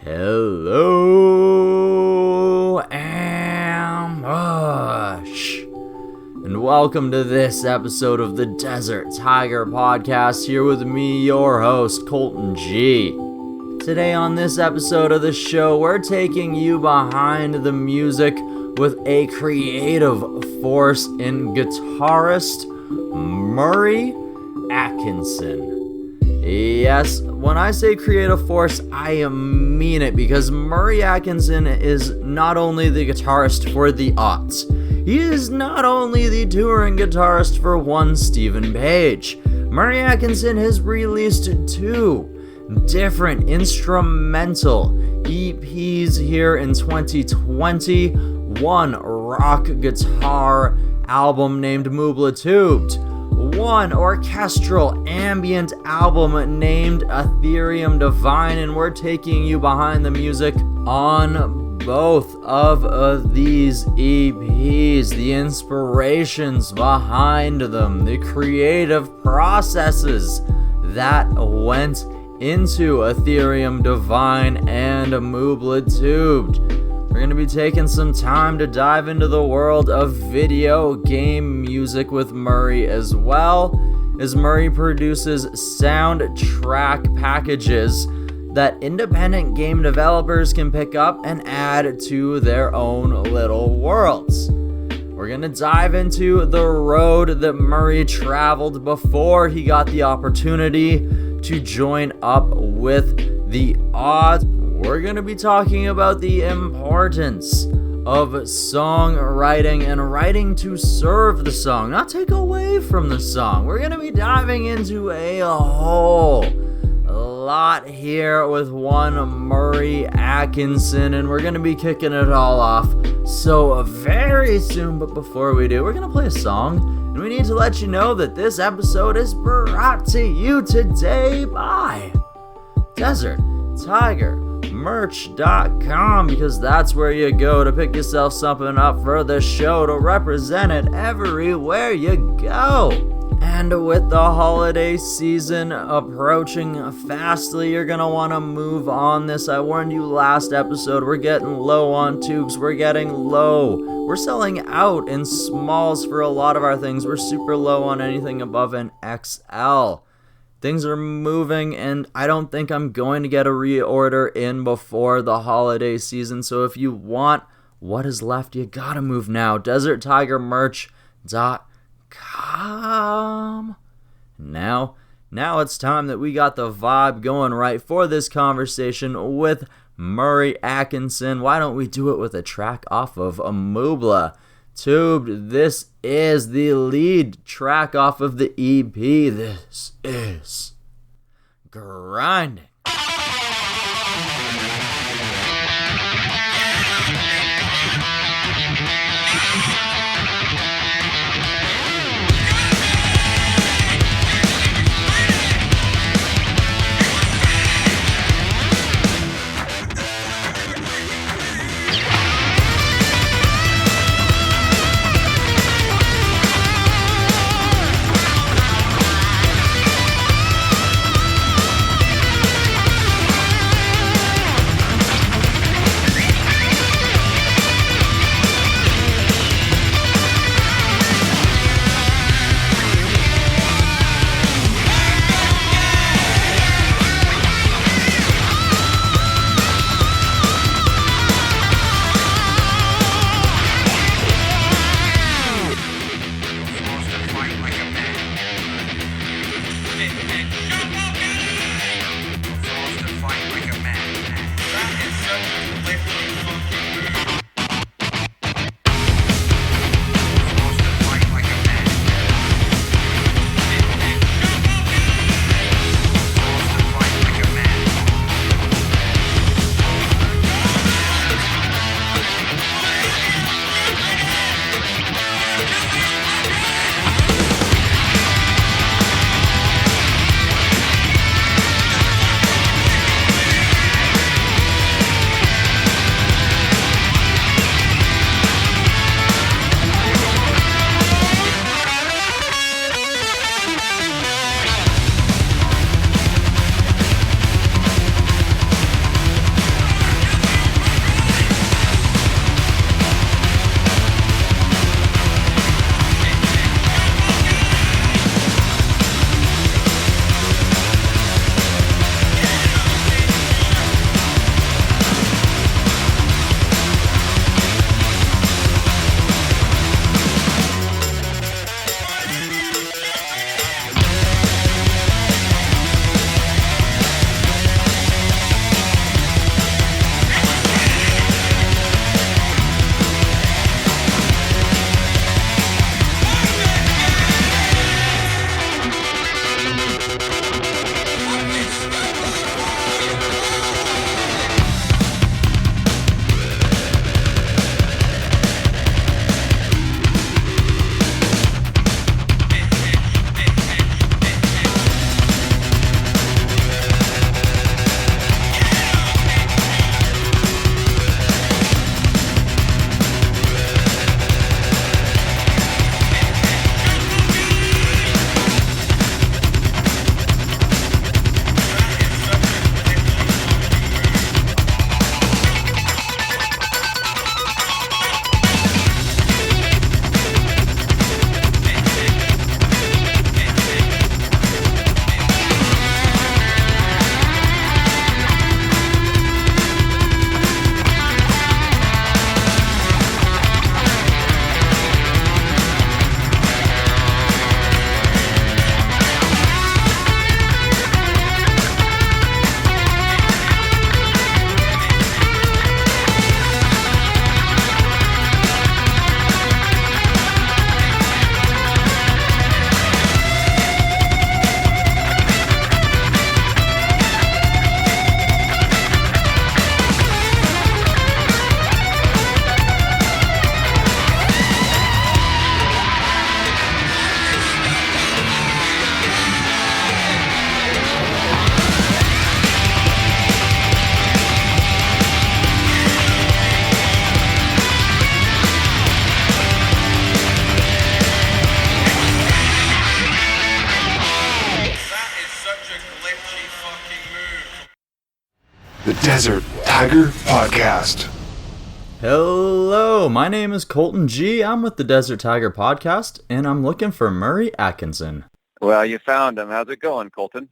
Hello, Ambush, and welcome to this episode of the Desert Tiger Podcast, here with me, your host, Colton G. Today on this episode of the show, we're taking you behind the music with a creative force in guitarist Murray Atkinson. Yes, when I say creative force, I mean it, because Murray Atkinson is not only the guitarist for the Aughts, he is not only the touring guitarist for one Stephen Page. Murray Atkinson has released 2 different instrumental EPs here in 2020, one rock guitar album named Mubla Tubed, one orchestral ambient album named Aetherium Divine, and we're taking you behind the music on both of these EPs, the inspirations behind them, the creative processes that went into Aetherium Divine and Mubla Tubed. We're going to be taking some time to dive into the world of video game music with Murray, as well as Murray produces soundtrack packages that independent game developers can pick up and add to their own little worlds. We're going to dive into the road that Murray traveled before he got the opportunity to join up with the Aughts. We're going to be talking about the importance of songwriting and writing to serve the song, not take away from the song. We're going to be diving into a whole lot here with one Murray Atkinson, and we're going to be kicking it all off so very soon. But before we do, we're going to play a song, and we need to let you know that this episode is brought to you today by Desert Tiger Merch.com, because that's where you go to pick yourself something up for the show, to represent it everywhere you go. And with the holiday season approaching fastly, you're gonna want to move on this. I warned you last episode, we're getting low on tubes, we're getting low. We're selling out in smalls for a lot of our things. We're super low on anything above an XL. Things are moving, and I don't think I'm going to get a reorder in before the holiday season. So if you want what is left, you gotta move now. DesertTigerMerch.com. Now it's time that we got the vibe going right for this conversation with Murray Atkinson. Why don't we do it with a track off of Mubla Tubed? This is the lead track off of the EP. This is Grinding. the Desert Tiger Podcast. Hello, my name is Colton G. I'm with the Desert Tiger Podcast, and I'm looking for Murray Atkinson. Well, you found him. How's it going, Colton?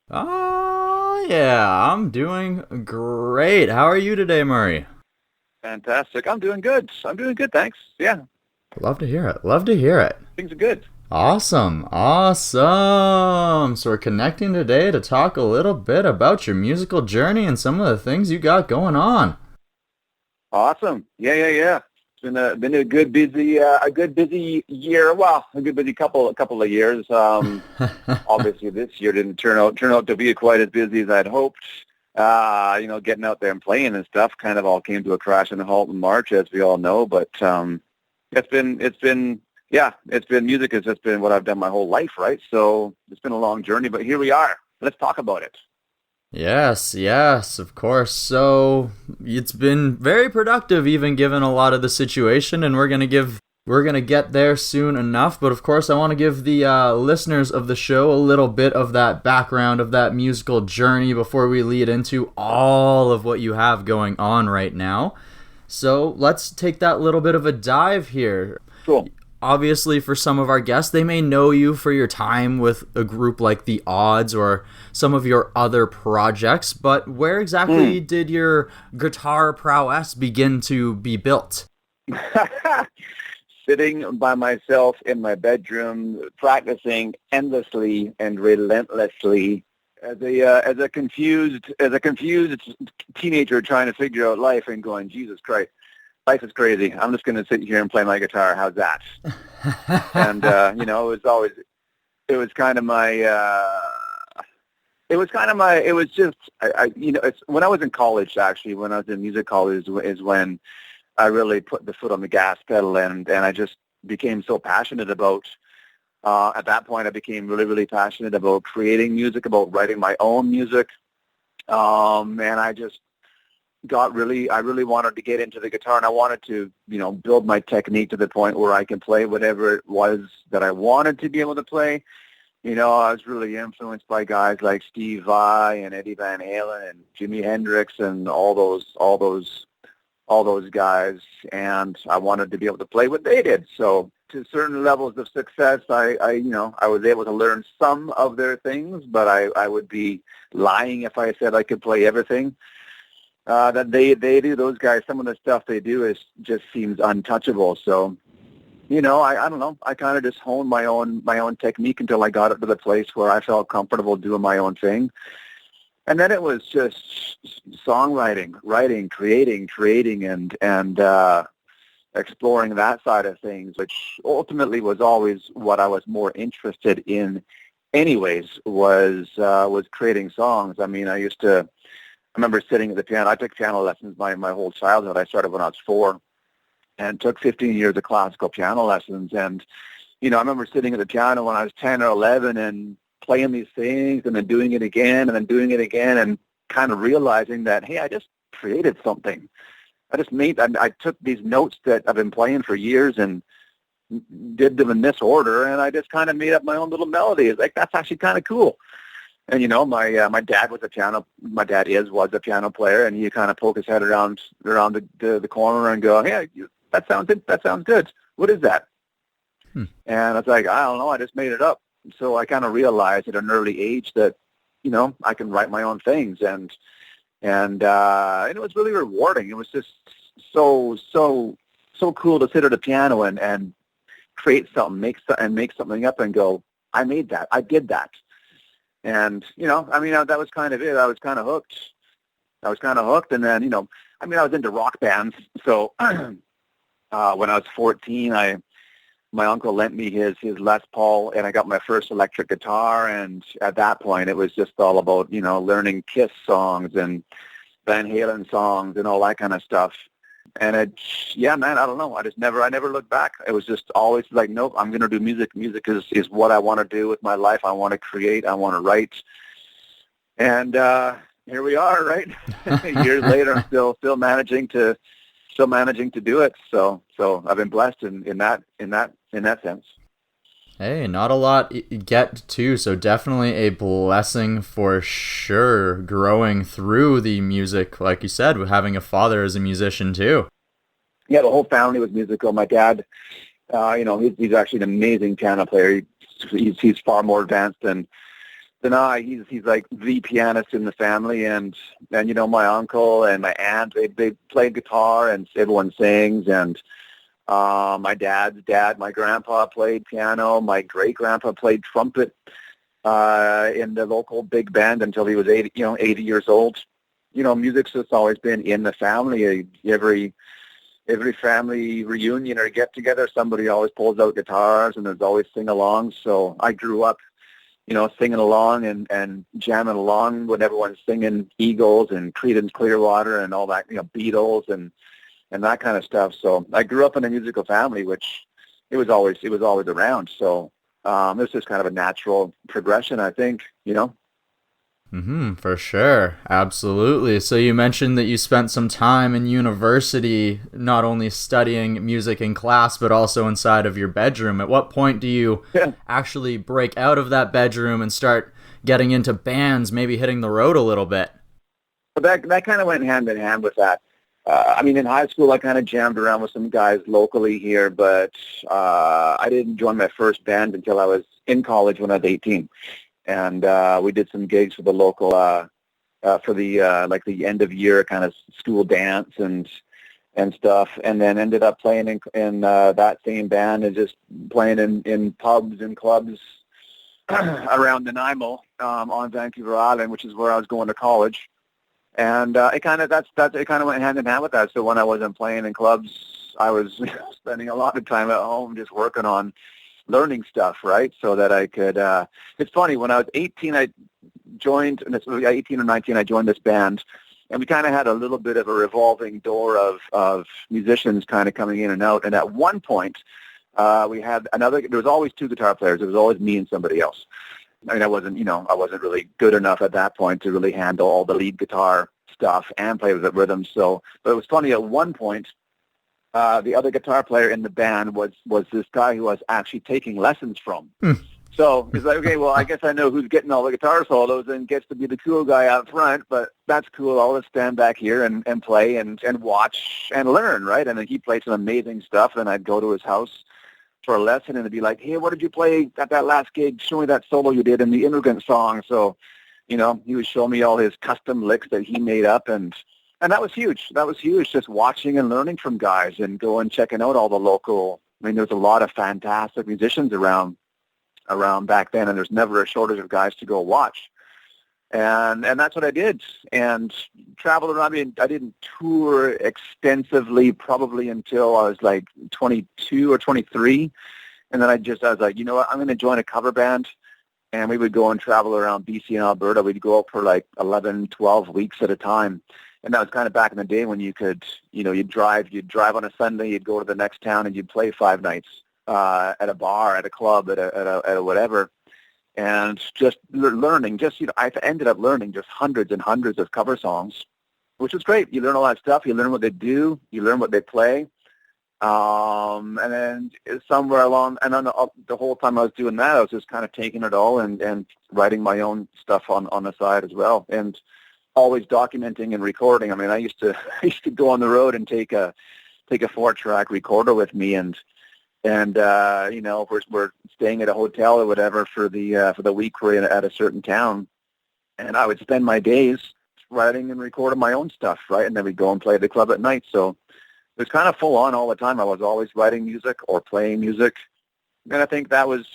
Oh, yeah, I'm doing great. How are you today, Murray? Fantastic. I'm doing good. Thanks. Yeah. Love to hear it. Things are good. Awesome. So we're connecting today to talk a little bit about your musical journey and some of the things you got going on. Awesome. Yeah. It's been a good busy year. Well, a good busy couple of years. Obviously, this year didn't turn out to be quite as busy as I'd hoped. Getting out there and playing and stuff kind of all came to a crash and a halt in March, as we all know. But it's been music has just been what I've done my whole life, right? So it's been a long journey, but here we are. Let's talk about it. Yes, of course. So it's been very productive, even given a lot of the situation, and we're gonna get there soon enough. But of course, I want to give the listeners of the show a little bit of that background of that musical journey before we lead into all of what you have going on right now. So let's take that little bit of a dive here. Cool. Obviously, for some of our guests, they may know you for your time with a group like The Odds or some of your other projects, but where exactly did your guitar prowess begin to be built? Sitting by myself in my bedroom, practicing endlessly and relentlessly as a confused teenager trying to figure out life and going, Jesus Christ. Life is crazy. I'm just going to sit here and play my guitar. How's that? And, when I was in college, actually, when I was in music college is when I really put the foot on the gas pedal and I just became so passionate about, at that point, I became really, really passionate about creating music, about writing my own music. And I really wanted to get into the guitar, and I wanted to, build my technique to the point where I can play whatever it was that I wanted to be able to play. I was really influenced by guys like Steve Vai and Eddie Van Halen and Jimi Hendrix and all those guys, and I wanted to be able to play what they did. So to certain levels of success, I was able to learn some of their things, but I would be lying if I said I could play everything. That they do, those guys, some of the stuff they do just seems untouchable. So, I don't know. I kind of just honed my own technique until I got it to the place where I felt comfortable doing my own thing. And then it was just songwriting, writing, creating, and exploring that side of things, which ultimately was always what I was more interested in anyways, was creating songs. I mean, I remember sitting at the piano. I took piano lessons my whole childhood. I started when I was 4 and took 15 years of classical piano lessons. And, I remember sitting at the piano when I was 10 or 11 and playing these things and then doing it again and then doing it again and kind of realizing that, hey, I just created something. I took these notes that I've been playing for years and did them in this order, and I just kind of made up my own little melody. It's like, that's actually kind of cool. And my dad was a piano player, and he kind of poke his head around the corner and go, "Hey, that sounds good. What is that?" And I was like, "I don't know. I just made it up." So I kind of realized at an early age that, I can write my own things, and it was really rewarding. It was just so cool to sit at a piano and create something, make something up, and go, "I made that. I did that." And, that was kind of it. I was kind of hooked. And then, I was into rock bands. So when I was 14, my uncle lent me his Les Paul, and I got my first electric guitar. And at that point, it was just all about, learning Kiss songs and Van Halen songs and all that kind of stuff. And I don't know. I never looked back. It was just always like, nope, I'm going to do music. Music is what I want to do with my life. I want to create. I want to write. And here we are, right? Years later, I'm still managing to do it. So I've been blessed in that sense. Hey, not a lot get to, so definitely a blessing for sure. Growing through the music, like you said, with having a father as a musician too. Yeah, the whole family was musical. My dad, he's actually an amazing piano player. He's far more advanced than I. He's like the pianist in the family, and my uncle and my aunt, they play guitar, and everyone sings, and my dad's dad, my grandpa played piano. My great grandpa played trumpet in the local big band until he was 80 years old. Music's just always been in the family. Every family reunion or get together, somebody always pulls out guitars, and there's always sing-alongs. So I grew up, singing along and jamming along when everyone's singing Eagles and Creedence Clearwater and all that, Beatles and that kind of stuff. So I grew up in a musical family, which it was always around. So it's just kind of a natural progression, I think, For sure. Absolutely. So you mentioned that you spent some time in university, not only studying music in class, but also inside of your bedroom. At what point do you actually break out of that bedroom and start getting into bands, maybe hitting the road a little bit? But that kind of went hand in hand with that. In high school, I kind of jammed around with some guys locally here, but I didn't join my first band until I was in college when I was 18. And we did some gigs for the local, for the end of year kind of school dance and stuff, and then ended up playing in that same band and just playing in pubs and clubs around Nanaimo on Vancouver Island, which is where I was going to college. And it kind of went hand in hand with that. So when I wasn't playing in clubs, I was spending a lot of time at home just working on learning stuff, right? So that I could, it's funny, when I was 18, I joined, 18 or 19, I joined this band, and we kind of had a little bit of a revolving door of musicians kind of coming in and out. And at one point, we had there was always two guitar players. It was always me and somebody else. I wasn't really good enough at that point to really handle all the lead guitar stuff and play with the rhythm. So, but it was funny, at one point, the other guitar player in the band was this guy who I was actually taking lessons from. So it's like, okay, well, I guess I know who's getting all the guitar solos and gets to be the cool guy out front, but that's cool. I'll just stand back here and play and watch and learn, right? And then he played some amazing stuff, and I'd go to his house for a lesson, and it'd be like, hey, what did you play at that last gig? Show me that solo you did in the Immigrant Song. So, he would show me all his custom licks that he made up, and that was huge. That was huge, just watching and learning from guys and going checking out all the local. There's a lot of fantastic musicians around back then, and there's never a shortage of guys to go watch. And that's what I did, and traveled around. I didn't tour extensively probably until I was like 22 or 23, and then I was like, you know what, I'm going to join a cover band. And we would go and travel around BC and Alberta. We'd go up for like 11, 12 weeks at a time. And that was kind of back in the day when you could, you'd drive on a Sunday, you'd go to the next town, and you'd play 5 nights at a bar, at a club, at a whatever. And just learning, I ended up learning just hundreds and hundreds of cover songs, which was great. You learn all that stuff. You learn what they do. You learn what they play. And then somewhere along, and then the whole time I was doing that, I was just kind of taking it all and writing my own stuff on the side as well, and always documenting and recording. I used to go on the road and take a 4-track recorder with me, and if we're staying at a hotel or whatever for the week we're at a certain town, and I would spend my days writing and recording my own stuff, right? And then we'd go and play at the club at night. So it was kind of full on all the time. I was always writing music or playing music. And I think that was,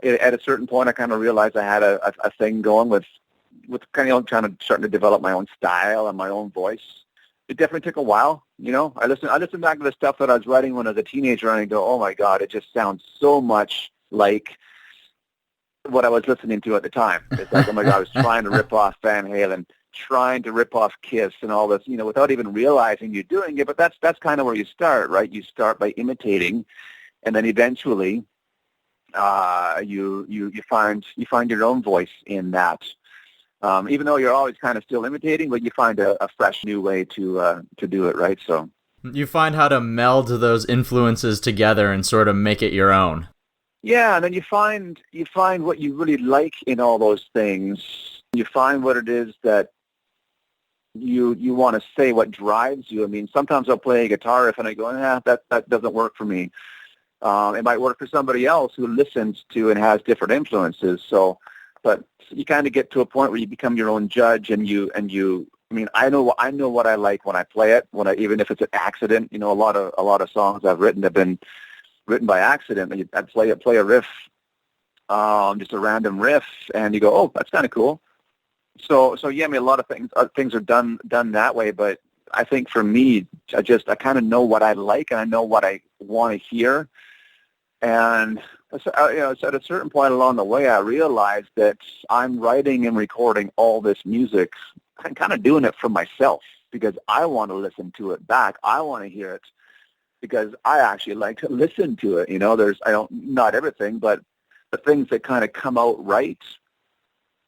at a certain point, I kind of realized I had a thing going with kind of starting to develop my own style and my own voice. It definitely took a while. I listened back to the stuff that I was writing when I was a teenager, and I go, oh my God, it just sounds so much like what I was listening to at the time. It's like, oh my God, I was trying to rip off Van Halen, trying to rip off Kiss and all this, without even realizing you're doing it. But that's kind of where you start, right? You start by imitating, and then eventually you find your own voice in that. Even though you're always kind of still imitating, but you find a fresh new way to do it, right? So you find how to meld those influences together and sort of make it your own. Yeah, and then you find what you really like in all those things. You find what it is that you want to say, what drives you. I mean, sometimes I'll play a guitar riff and I go, that doesn't work for me. It might work for somebody else who listens to and has different influences. So, but you kind of get to a point where you become your own judge, and you. I mean, I know what I like when I play it. Even if it's an accident, a lot of songs I've written have been written by accident. I play a riff, just a random riff, and you go, oh, that's kind of cool. So yeah, I mean, a lot of things are done that way. But I think for me, I kind of know what I like, and I know what I want to hear. And so at a certain point along the way, I realized that I'm writing and recording all this music. I'm kind of doing it for myself because I want to listen to it back. I want to hear it because I actually like to listen to it. Not everything, but the things that kind of come out right,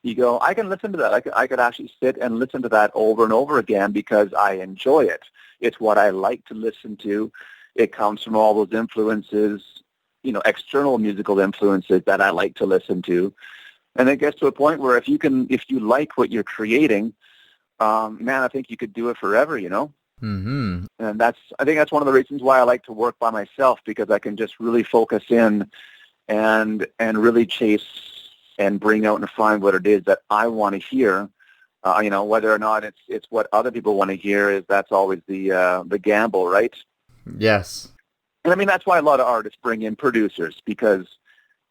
you go, I can listen to that. I could actually sit and listen to that over and over again because I enjoy it. It's what I like to listen to. It comes from all those influences, external musical influences that I like to listen to. And it gets to a point where if you like what you're creating, man, I think you could do it forever, Mm-hmm. And I think that's one of the reasons why I like to work by myself, because I can just really focus in and really chase and bring out and find what it is that I want to hear. Whether or not it's what other people want to hear that's always the gamble, right? Yes. And I mean, that's why a lot of artists bring in producers, because,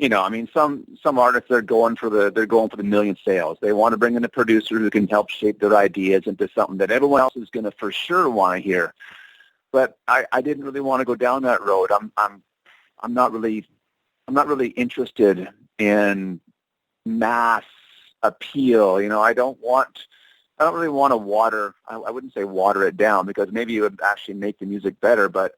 some artists are going for the million sales. They want to bring in a producer who can help shape their ideas into something that everyone else is going to for sure want to hear. But I didn't really want to go down that road. I'm not really interested in mass appeal. I don't really want to I wouldn't say water it down, because maybe it would actually make the music better, but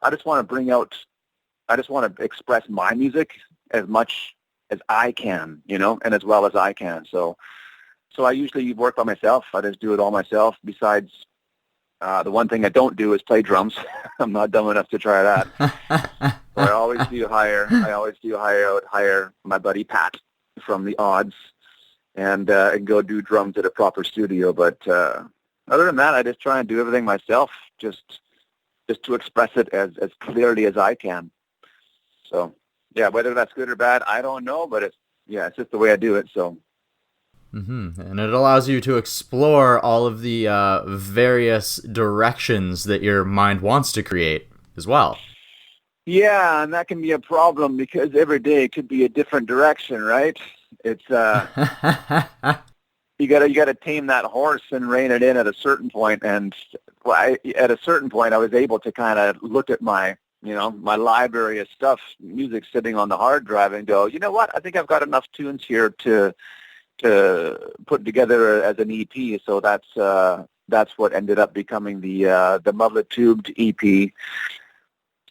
I just want to express my music as much as I can, and as well as I can. So I usually work by myself. I just do it all myself. Besides, the one thing I don't do is play drums. I'm not dumb enough to try that. So I always do hire my buddy Pat from the Odds and go do drums at a proper studio. But other than that, I just try and do everything myself, just to express it as clearly as I can. So, yeah, whether that's good or bad, I don't know, but it's just the way I do it, so. Mm-hmm. And it allows you to explore all of the various directions that your mind wants to create as well. Yeah, and that can be a problem because every day could be a different direction, right? It's you gotta tame that horse and rein it in at a certain point. And at a certain point, I was able to kind of look at my library of stuff, music sitting on the hard drive, and go, you know what? I think I've got enough tunes here to put together as an EP. So that's what ended up becoming the Mubla Tubed EP.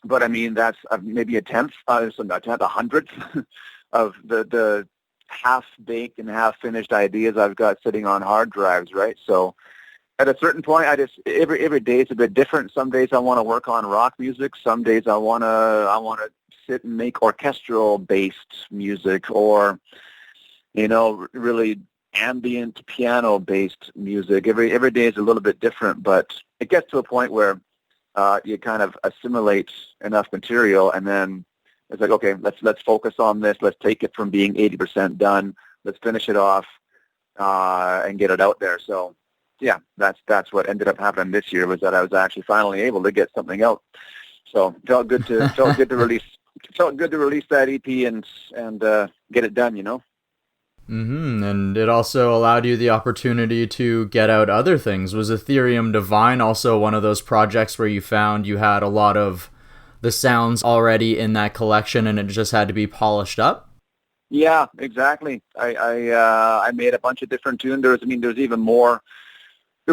But I mean, that's maybe a hundredth of the half-baked and half-finished ideas I've got sitting on hard drives, right? So at a certain point, every day is a bit different. Some days I want to work on rock music. Some days I want to sit and make orchestral-based music, or really ambient piano-based music. Every day is a little bit different, but it gets to a point where you kind of assimilate enough material, and then it's like, okay, let's focus on this. Let's take it from being 80% done. Let's finish it off and get it out there. So, yeah, that's what ended up happening this year, was that I was actually finally able to get something out. So felt good to release that EP and get it done. Mm-hmm. And it also allowed you the opportunity to get out other things. Was Aetherium Divine also one of those projects where you found you had a lot of the sounds already in that collection and it just had to be polished up? Yeah, exactly. I made a bunch of different tunes. There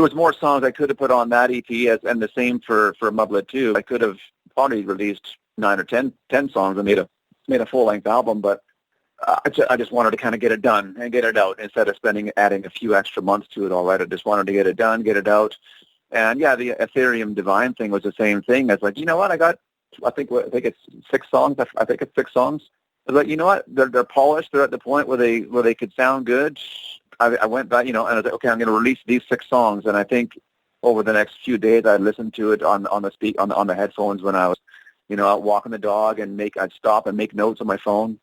was more songs I could have put on that EP, and the same for Mubla Tubed. I could have probably released 9 or 10 songs and made a full-length album, but I just wanted to kind of get it done and get it out instead of adding a few extra months to it. All right, I just wanted to get it done, get it out. And yeah, the Aetherium Divine thing was the same thing. I was like, you know what? I think it's 6 songs. I think it's 6 songs. But you know what? They're polished. They're at the point where they could sound good. I went back, and I was like, okay, I'm going to release these 6 songs, and I think over the next few days I'd listen to it on the headphones when I was, out walking the dog, and I'd stop and make notes on my phone.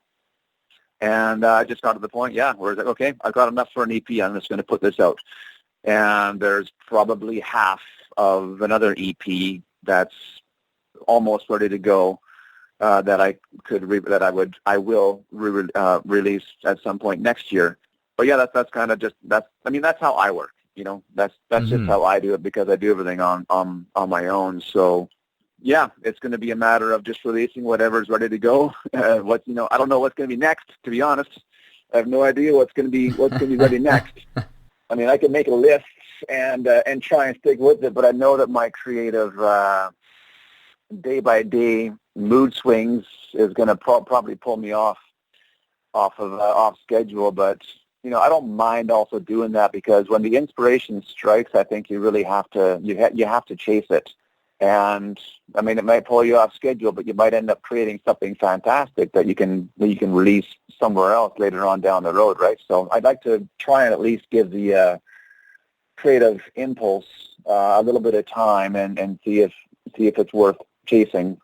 And I just got to the point, where it's like, okay, I've got enough for an EP. I'm just going to put this out. And there's probably half of another EP that's almost ready to go that I will release at some point next year. But that's kind of that's how I work. That's just how I do it, because I do everything on my own. So. Yeah, it's going to be a matter of just releasing whatever's ready to go. I don't know what's going to be next, to be honest. I have no idea what's going to be ready next. I mean, I can make a list and try and stick with it, but I know that my creative day-by-day mood swings is going to probably pull me off schedule. But I don't mind also doing that, because when the inspiration strikes, I think you really have to you have to chase it. And I mean, it might pull you off schedule, but you might end up creating something fantastic that you can release somewhere else later on down the road, right? So I'd like to try and at least give the creative impulse a little bit of time and see if it's worth chasing.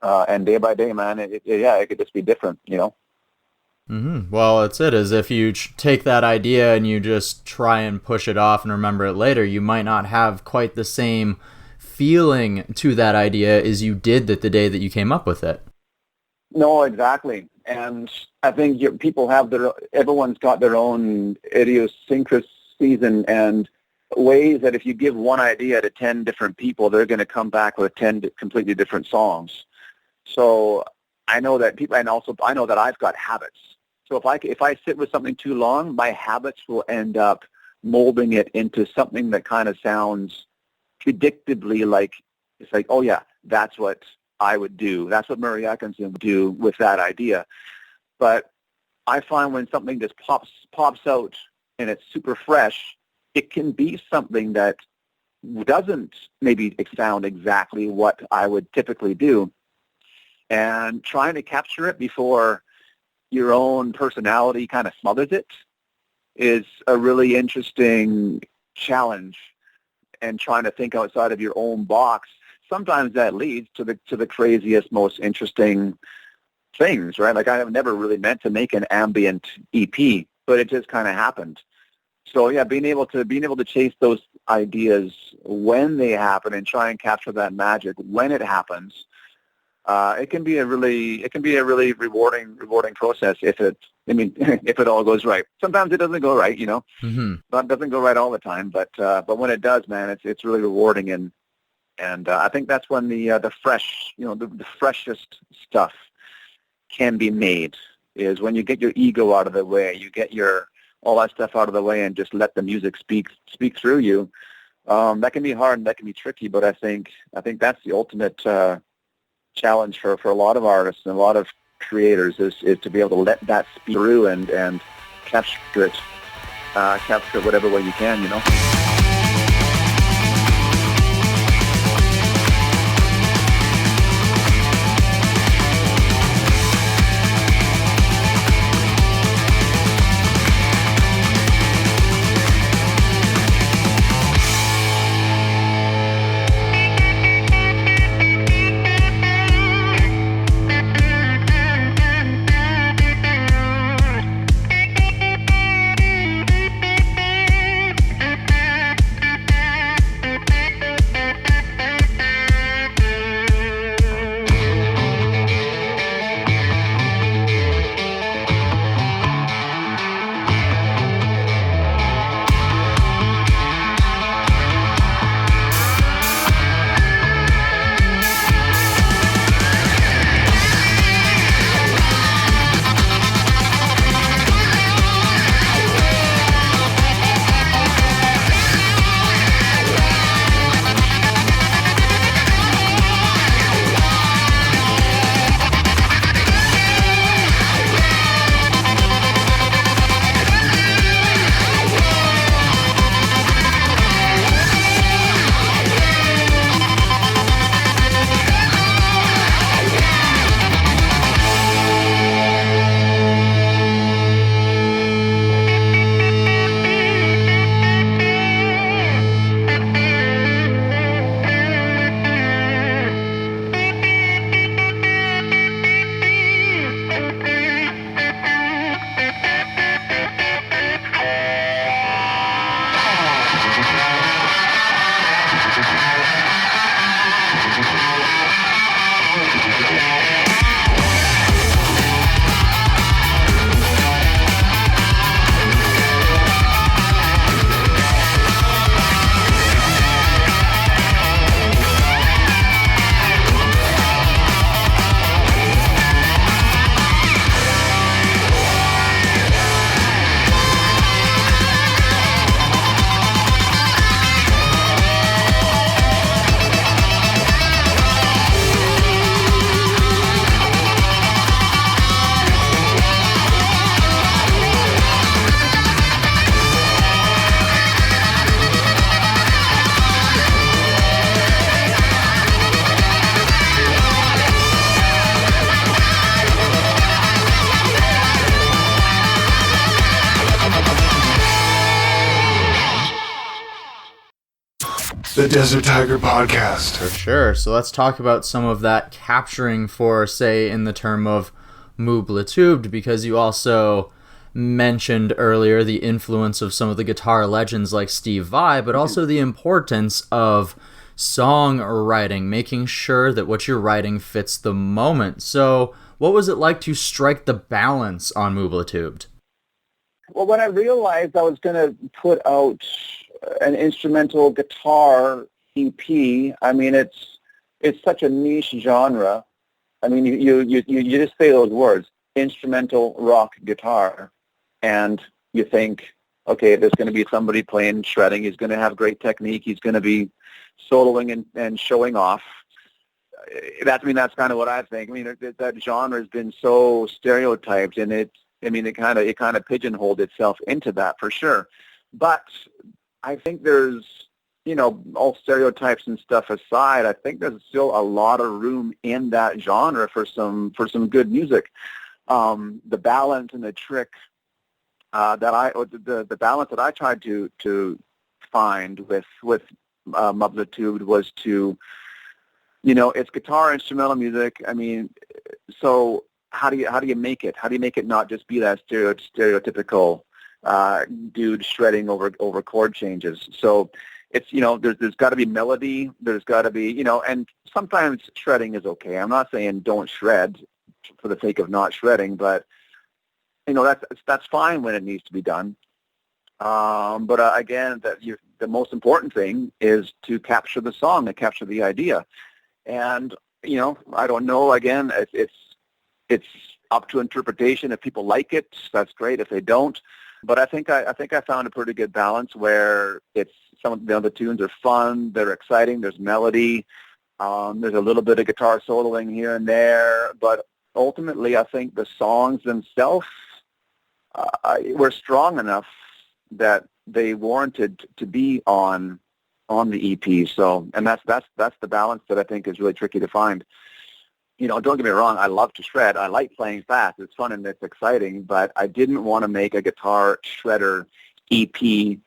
And day by day, man, it could just be different, Mm-hmm. Well, it's as if you take that idea and you just try and push it off and remember it later, you might not have quite the same feeling to that idea as you did the day that you came up with it. No, exactly. And I think everyone's got their own idiosyncrasies and ways that if you give one idea to 10 different people, they're going to come back with 10 completely different songs. So I know that I know that I've got habits. So if I sit with something too long, my habits will end up molding it into something that kind of sounds predictably like, it's like, oh yeah, that's what I would do. That's what Murray Atkinson would do with that idea. But I find when something just pops out and it's super fresh, it can be something that doesn't maybe sound exactly what I would typically do. And trying to capture it before your own personality kind of smothers it is a really interesting challenge. And trying to think outside of your own box, sometimes that leads to the craziest, most interesting things, right? Like I have never really meant to make an ambient EP, but it just kind of happened. So yeah, being able to chase those ideas when they happen and try and capture that magic when it happens, it can be a really rewarding process if it all goes right. Sometimes it doesn't go right, Mm-hmm. But it doesn't go right all the time. But when it does, man, it's really rewarding, and I think that's when the fresh, the freshest stuff can be made, is when you get your ego out of the way, you get all that stuff out of the way, and just let the music speak through you. That can be hard and that can be tricky, but I think that's the ultimate challenge for a lot of artists and a lot of creators is to be able to let that speak through and capture it whatever way you can, Desert Tiger Podcast. For sure. So let's talk about some of that capturing for, say, in the term of Mubla Tubed, because you also mentioned earlier the influence of some of the guitar legends like Steve Vai, but also the importance of songwriting, making sure that what you're writing fits the moment. So what was it like to strike the balance on Mubla Tubed? Well, when I realized I was going to put out an instrumental guitar EP, I mean, it's such a niche genre. I mean, you just say those words, instrumental rock guitar, and you think, okay, there's going to be somebody playing shredding. He's going to have great technique. He's going to be soloing and showing off. That's kind of what I think. I mean, that genre has been so stereotyped, and it kind of pigeonholed itself into that for sure. But I think there's, all stereotypes and stuff aside, I think there's still a lot of room in that genre for some good music. The balance and the trick the balance that I tried to find with Mubla Tubed was to, it's guitar instrumental music. I mean, so how do you make it? How do you make it not just be that stereotypical dude shredding over chord changes? So it's, there's got to be melody. There's got to be, and sometimes shredding is okay. I'm not saying don't shred for the sake of not shredding, but that's fine when it needs to be done. But again, the most important thing is to capture the song and capture the idea. And I don't know. Again, it's up to interpretation. If people like it, that's great. If they don't, but I think I found a pretty good balance where it's some of the tunes are fun, they're exciting, there's melody, there's a little bit of guitar soloing here and there, but ultimately, I think the songs themselves were strong enough that they warranted to be on the EP. So, and that's the balance that I think is really tricky to find. Don't get me wrong, I love to shred. I like playing fast. It's fun and it's exciting, but I didn't want to make a guitar shredder EP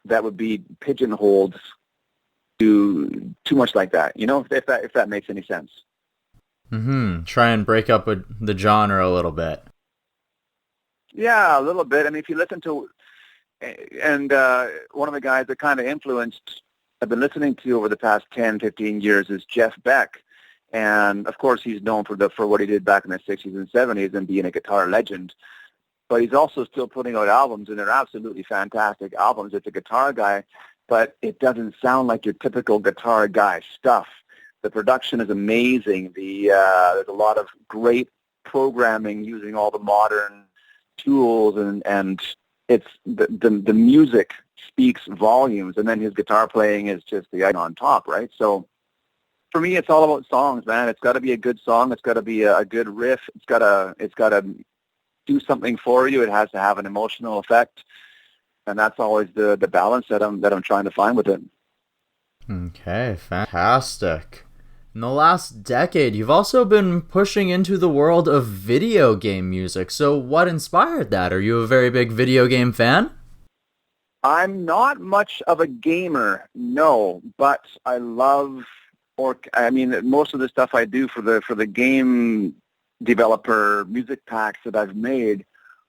that would be pigeonholed to too much like that. If that makes any sense. Try and break up the genre a little bit. Yeah, a little bit. I mean, if you listen to, and one of the guys that kind of I've been listening to over the past 10, 15 years is Jeff Beck. And, of course, he's known for what he did back in the 60s and 70s and being a guitar legend. But he's also still putting out albums, and they're absolutely fantastic albums. It's a guitar guy, but it doesn't sound like your typical guitar guy stuff. The production is amazing. There's a lot of great programming using all the modern tools, and it's the music speaks volumes, and then his guitar playing is just the icing on top, right? So for me, it's all about songs, man. It's got to be a good song. It's got to be a good riff. It's got to do something for you. It has to have an emotional effect, and that's always the balance that I'm trying to find with it. Okay, fantastic. In the last decade, you've also been pushing into the world of video game music. So what inspired that? Are you a very big video game fan? I'm not much of a gamer, no, but I love, most of the stuff I do for the game developer music packs that I've made,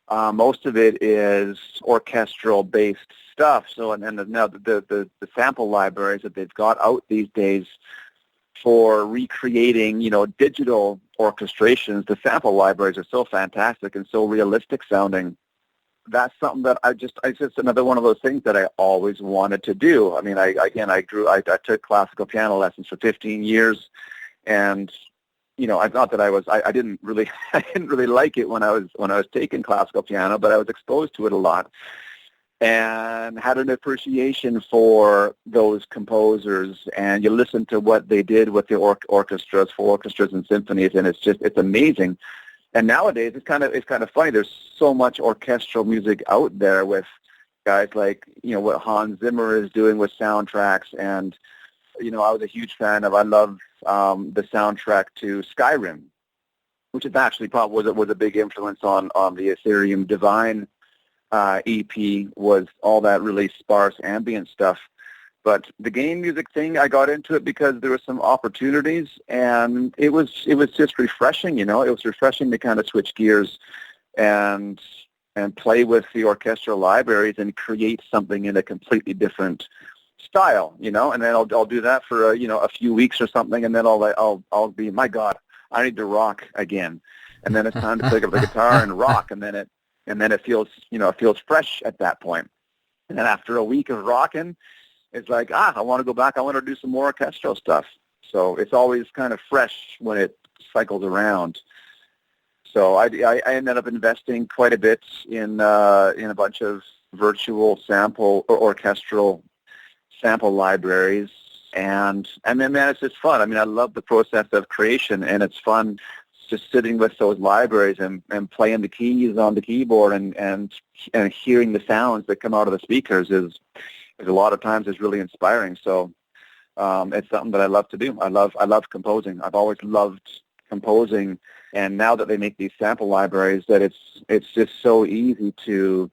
most of it is orchestral-based stuff. So, and now the sample libraries that they've got out these days for recreating, digital orchestrations, the sample libraries are so fantastic and so realistic sounding. That's something that it's just another one of those things that I always wanted to do. I mean, I took classical piano lessons for 15 years, and I thought that I didn't really like it when I was taking classical piano, but I was exposed to it a lot and had an appreciation for those composers. And you listen to what they did with the orchestras and symphonies, and it's amazing. And nowadays, it's kind of funny. There's so much orchestral music out there with guys like, what Hans Zimmer is doing with soundtracks. And, I was a huge fan I love the soundtrack to Skyrim, which is actually probably was a big influence on the Aetherium Divine EP, was all that really sparse ambient stuff. But the game music thing, I got into it because there were some opportunities, and it was just refreshing, you know. It was refreshing to kind of switch gears and play with the orchestral libraries and create something in a completely different style, you know. And then I'll do that for a few weeks or something, and then I'll be, my God, I need to rock again. And then it's time to pick up the guitar and rock, and then it feels fresh at that point. And then after a week of rocking, it's like, I want to go back. I want to do some more orchestral stuff. So it's always kind of fresh when it cycles around. So I ended up investing quite a bit in a bunch of virtual sample or orchestral sample libraries, and then, man, it's just fun. I mean, I love the process of creation, and it's fun just sitting with those libraries and playing the keys on the keyboard and hearing the sounds that come out of the speakers is a lot of times is really inspiring. So it's something that I love to do. I love composing. I've always loved composing, and now that they make these sample libraries, that it's just so easy to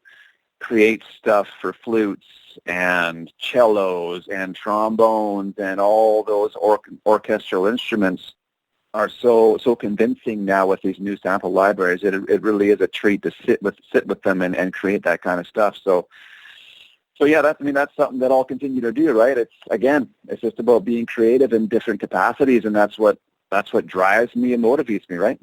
create stuff for flutes and cellos and trombones, and all those orchestral instruments are so convincing now with these new sample libraries. It really is a treat to sit with them and create that kind of stuff. So yeah, that's something that I'll continue to do, right? It's just about being creative in different capacities, and that's what drives me and motivates me, right?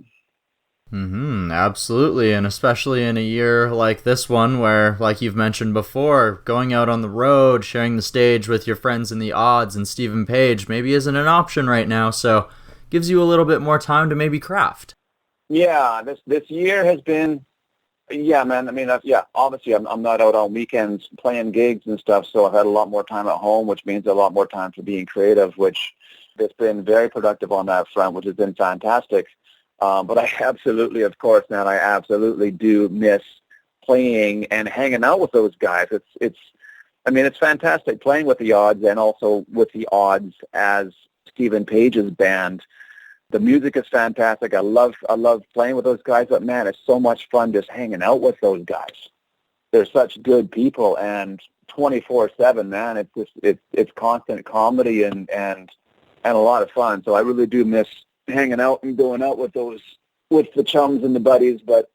Absolutely, and especially in a year like this one where, like you've mentioned before, going out on the road, sharing the stage with your friends in the odds and Stephen Page maybe isn't an option right now, so gives you a little bit more time to maybe craft. Yeah, this year has been, yeah, man. I mean, obviously I'm not out on weekends playing gigs and stuff, so I've had a lot more time at home, which means a lot more time for being creative, which has been very productive on that front, which has been fantastic. But I absolutely, of course, man, I absolutely do miss playing and hanging out with those guys. It's fantastic playing with the odds and also with the odds as Stephen Page's band. The music is fantastic. I love playing with those guys, but man, it's so much fun just hanging out with those guys. They're such good people, and 24/7, man, it's constant comedy and a lot of fun. So I really do miss hanging out and going out with the chums and the buddies, but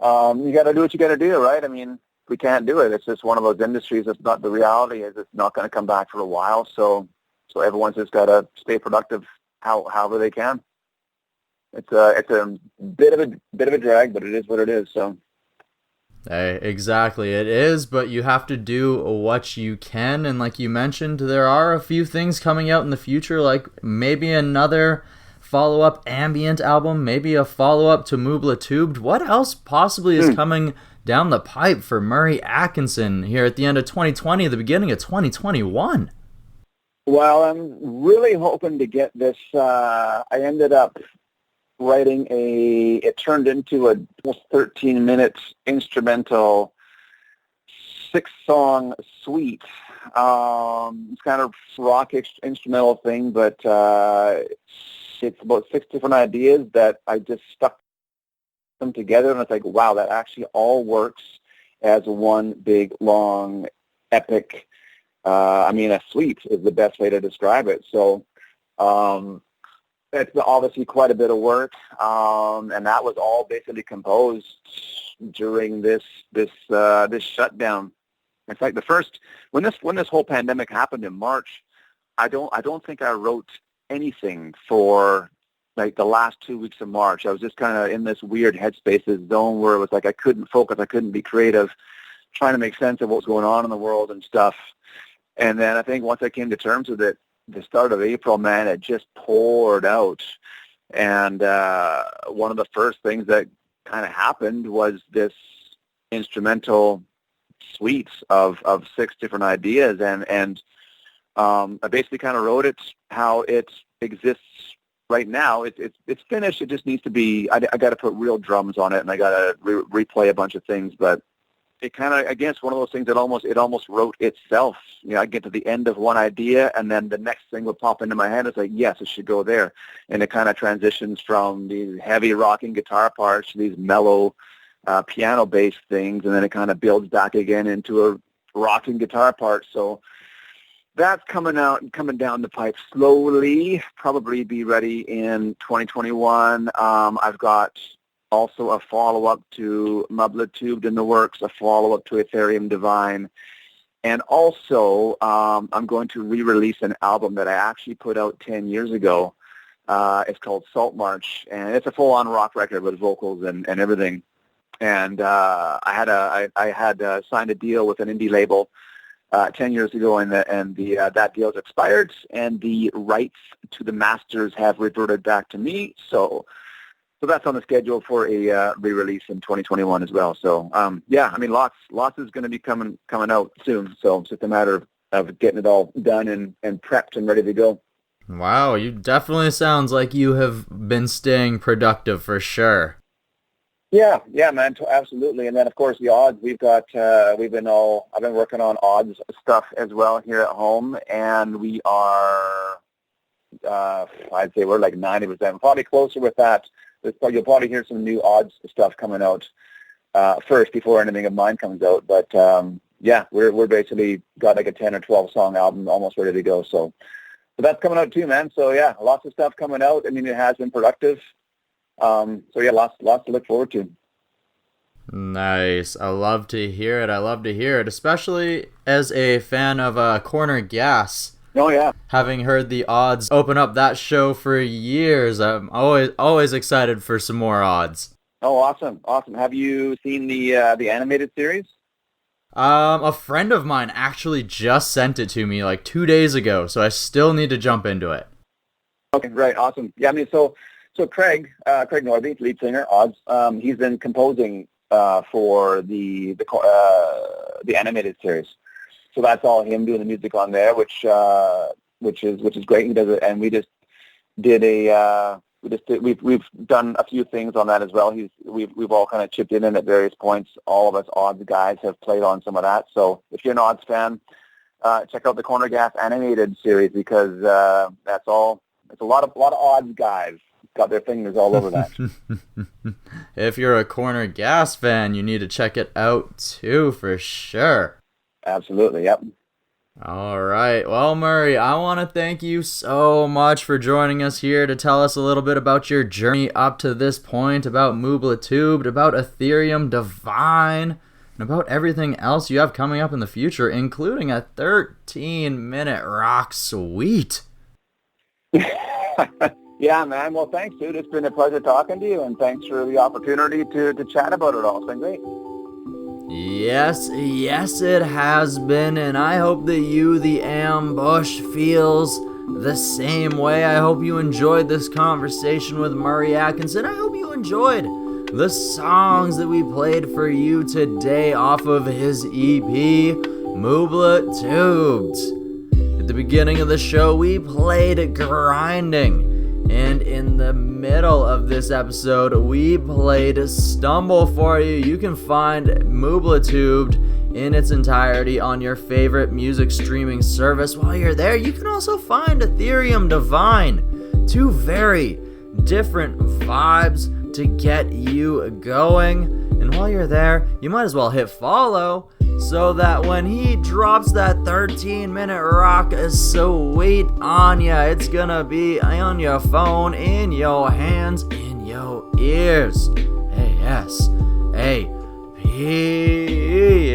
you got to do what you got to do, right? I mean, we can't do it. It's just one of those industries that's not, the reality is it's not going to come back for a while. So everyone's just got to stay productive however they can. It's a bit of a drag, but it is what it is. So. Hey, exactly, it is, but you have to do what you can, and like you mentioned, there are a few things coming out in the future, like maybe another follow-up Ambient album, maybe a follow-up to Mubla Tubed. What else possibly is coming down the pipe for Murray Atkinson here at the end of 2020, the beginning of 2021? Well, I'm really hoping to get this. I ended up writing it turned into a almost 13-minute instrumental 6-song suite. It's kind of rock instrumental thing, but it's about 6 different ideas that I just stuck them together, and it's like, wow, that actually all works as one big, long, epic, a suite is the best way to describe it. So it's obviously quite a bit of work, and that was all basically composed during this shutdown. It's like when this whole pandemic happened in March, I don't think I wrote anything for like the last 2 weeks of March. I was just kind of in this weird headspace, this zone where it was like I couldn't focus, I couldn't be creative, trying to make sense of what was going on in the world and stuff. And then I think once I came to terms with it, the start of April, man, it just poured out. And one of the first things that kind of happened was this instrumental suite of 6 different ideas, and I basically kind of wrote it how it exists right now. It's finished. It just needs to be. I got to put real drums on it, and I got to replay a bunch of things. But it kind of, again, it's one of those things that almost wrote itself. You know, I get to the end of one idea, and then the next thing would pop into my head. It's like, yes, it should go there, and it kind of transitions from these heavy rocking guitar parts to these mellow piano-based things, and then it kind of builds back again into a rocking guitar part. So That's coming out and coming down the pipe slowly. Probably be ready in 2021. I've got also a follow-up to Mubla Tubed in the works, a follow-up to Aetherium Divine. And also, I'm going to re-release an album that I actually put out 10 years ago. It's called Salt March, and it's a full-on rock record with vocals and everything. And I had signed a deal with an indie label 10 years ago, and that deal's expired, and the rights to the masters have reverted back to me. So that's on the schedule for a re-release in 2021 as well. So lots is going to be coming out soon. So it's just a matter of getting it all done and prepped and ready to go. Wow, you definitely sounds like you have been staying productive for sure. Yeah, man, absolutely. And then of course the odds. I've been working on odds stuff as well here at home, and we are, I'd say we're like 90%, probably closer with that. You'll probably hear some new odds stuff coming out first before anything of mine comes out. But we're basically got like a 10 or 12 song album almost ready to go. So that's coming out too, man. So yeah, lots of stuff coming out. I mean, it has been productive. Lots to look forward to. Nice. I love to hear it, especially as a fan of Corner Gas. Oh yeah. Having heard the odds open up that show for years, I'm always excited for some more odds. Oh, awesome. Have you seen the animated series? A friend of mine actually just sent it to me like 2 days ago, so I still need to jump into it. Okay, right, awesome. Yeah, I mean, so Craig Norby, lead singer, odds. He's been composing for the animated series. So that's all him doing the music on there, which is great. He does it, and we've done a few things on that as well. We've all kind of chipped in at various points. All of us odds guys have played on some of that. So if you're an odds fan, check out the Corner Gas animated series, because that's all. It's a lot of odds guys got their fingers all over that. If you're a Corner Gas fan, you need to check it out too, for sure. Absolutely, yep. All right. Well, Murray, I want to thank you so much for joining us here to tell us a little bit about your journey up to this point, about Mubla Tubed, about Aetherium Divine, and about everything else you have coming up in the future, including a 13-minute rock suite. Yeah, man. Well, thanks, dude. It's been a pleasure talking to you, and thanks for the opportunity to chat about it all. It's been great. Yes, it has been, and I hope that you, the ambush, feels the same way. I hope you enjoyed this conversation with Murray Atkinson. I hope you enjoyed the songs that we played for you today off of his EP, Mubla Tubed. At the beginning of the show, we played Grinding. And in the middle of this episode, we played Stumble for you. You can find Mubla Tubed in its entirety on your favorite music streaming service. While you're there, you can also find Aetherium Divine. Two very different vibes to get you going. And while you're there, you might as well hit follow, so that when he drops that 13-minute rock suite on ya, it's gonna be on your phone, in your hands, in your ears. ASAP.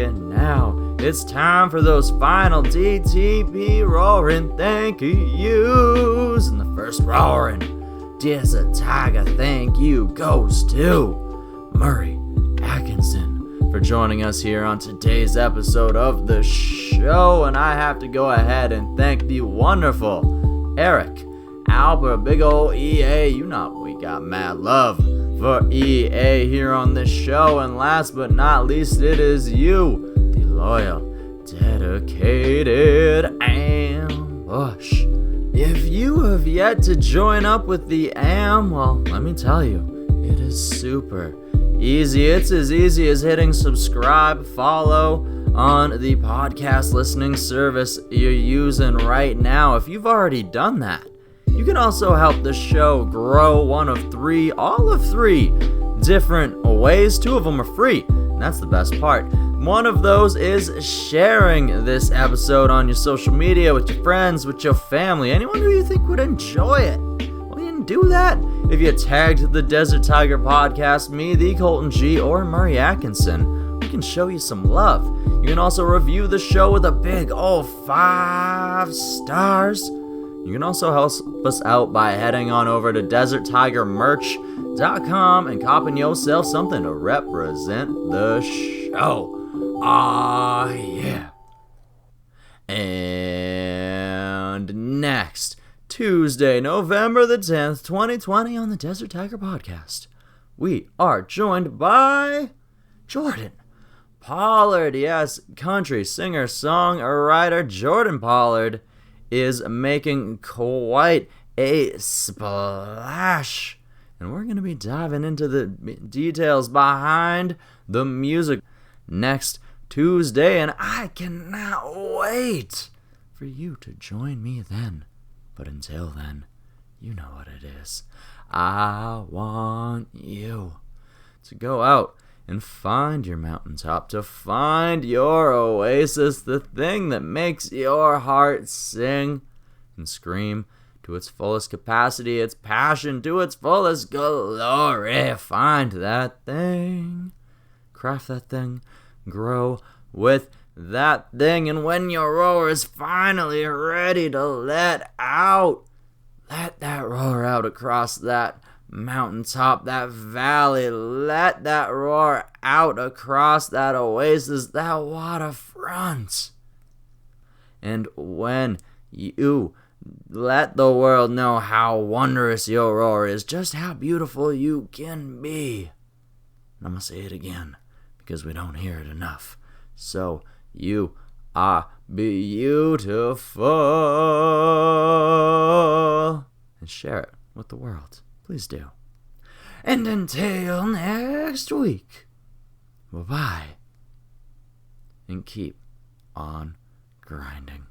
And now it's time for those final DTP roaring thank yous. And the first roaring Desert Tiger thank you goes to Murray Atkinson for joining us here on today's episode of the show. And I have to go ahead and thank the wonderful Eric Albert, big ol' EA. You know we got mad love for EA here on this show. And last but not least, it is you, the loyal, dedicated ambush. If you have yet to join up with the well, let me tell you, it is super easy. It's as easy as hitting subscribe, follow on the podcast listening service you're using right now. If you've already done that, you can also help the show grow all of three different ways. 2 of them are free, and that's the best part. One of those is sharing this episode on your social media with your friends, with your family, anyone who you think would enjoy it. Well, you can do that if you tagged the Desert Tiger Podcast, me, the Colton G, or Murray Atkinson. We can show you some love. You can also review the show with a big old 5 stars. You can also help us out by heading on over to deserttigermerch.com and copping yourself something to represent the show. Ah, yeah. And next, Tuesday, November the 10th, 2020 on the Desert Tiger Podcast, we are joined by Jordan Pollard. Yes, country singer, songwriter Jordan Pollard is making quite a splash. And we're going to be diving into the details behind the music next Tuesday, and I cannot wait for you to join me then. But until then, you know what it is. I want you to go out and find your mountaintop, to find your oasis, the thing that makes your heart sing and scream to its fullest capacity, its passion to its fullest glory. Find that thing, craft that thing, grow with that thing, and when your roar is finally ready to let out, let that roar out across that mountaintop, that valley. Let that roar out across that oasis, that waterfront. And when you let the world know how wondrous your roar is, just how beautiful you can be. And I'm going to say it again, because we don't hear it enough. So, you are beautiful. And share it with the world. Please do. And until next week, bye-bye. And keep on grinding.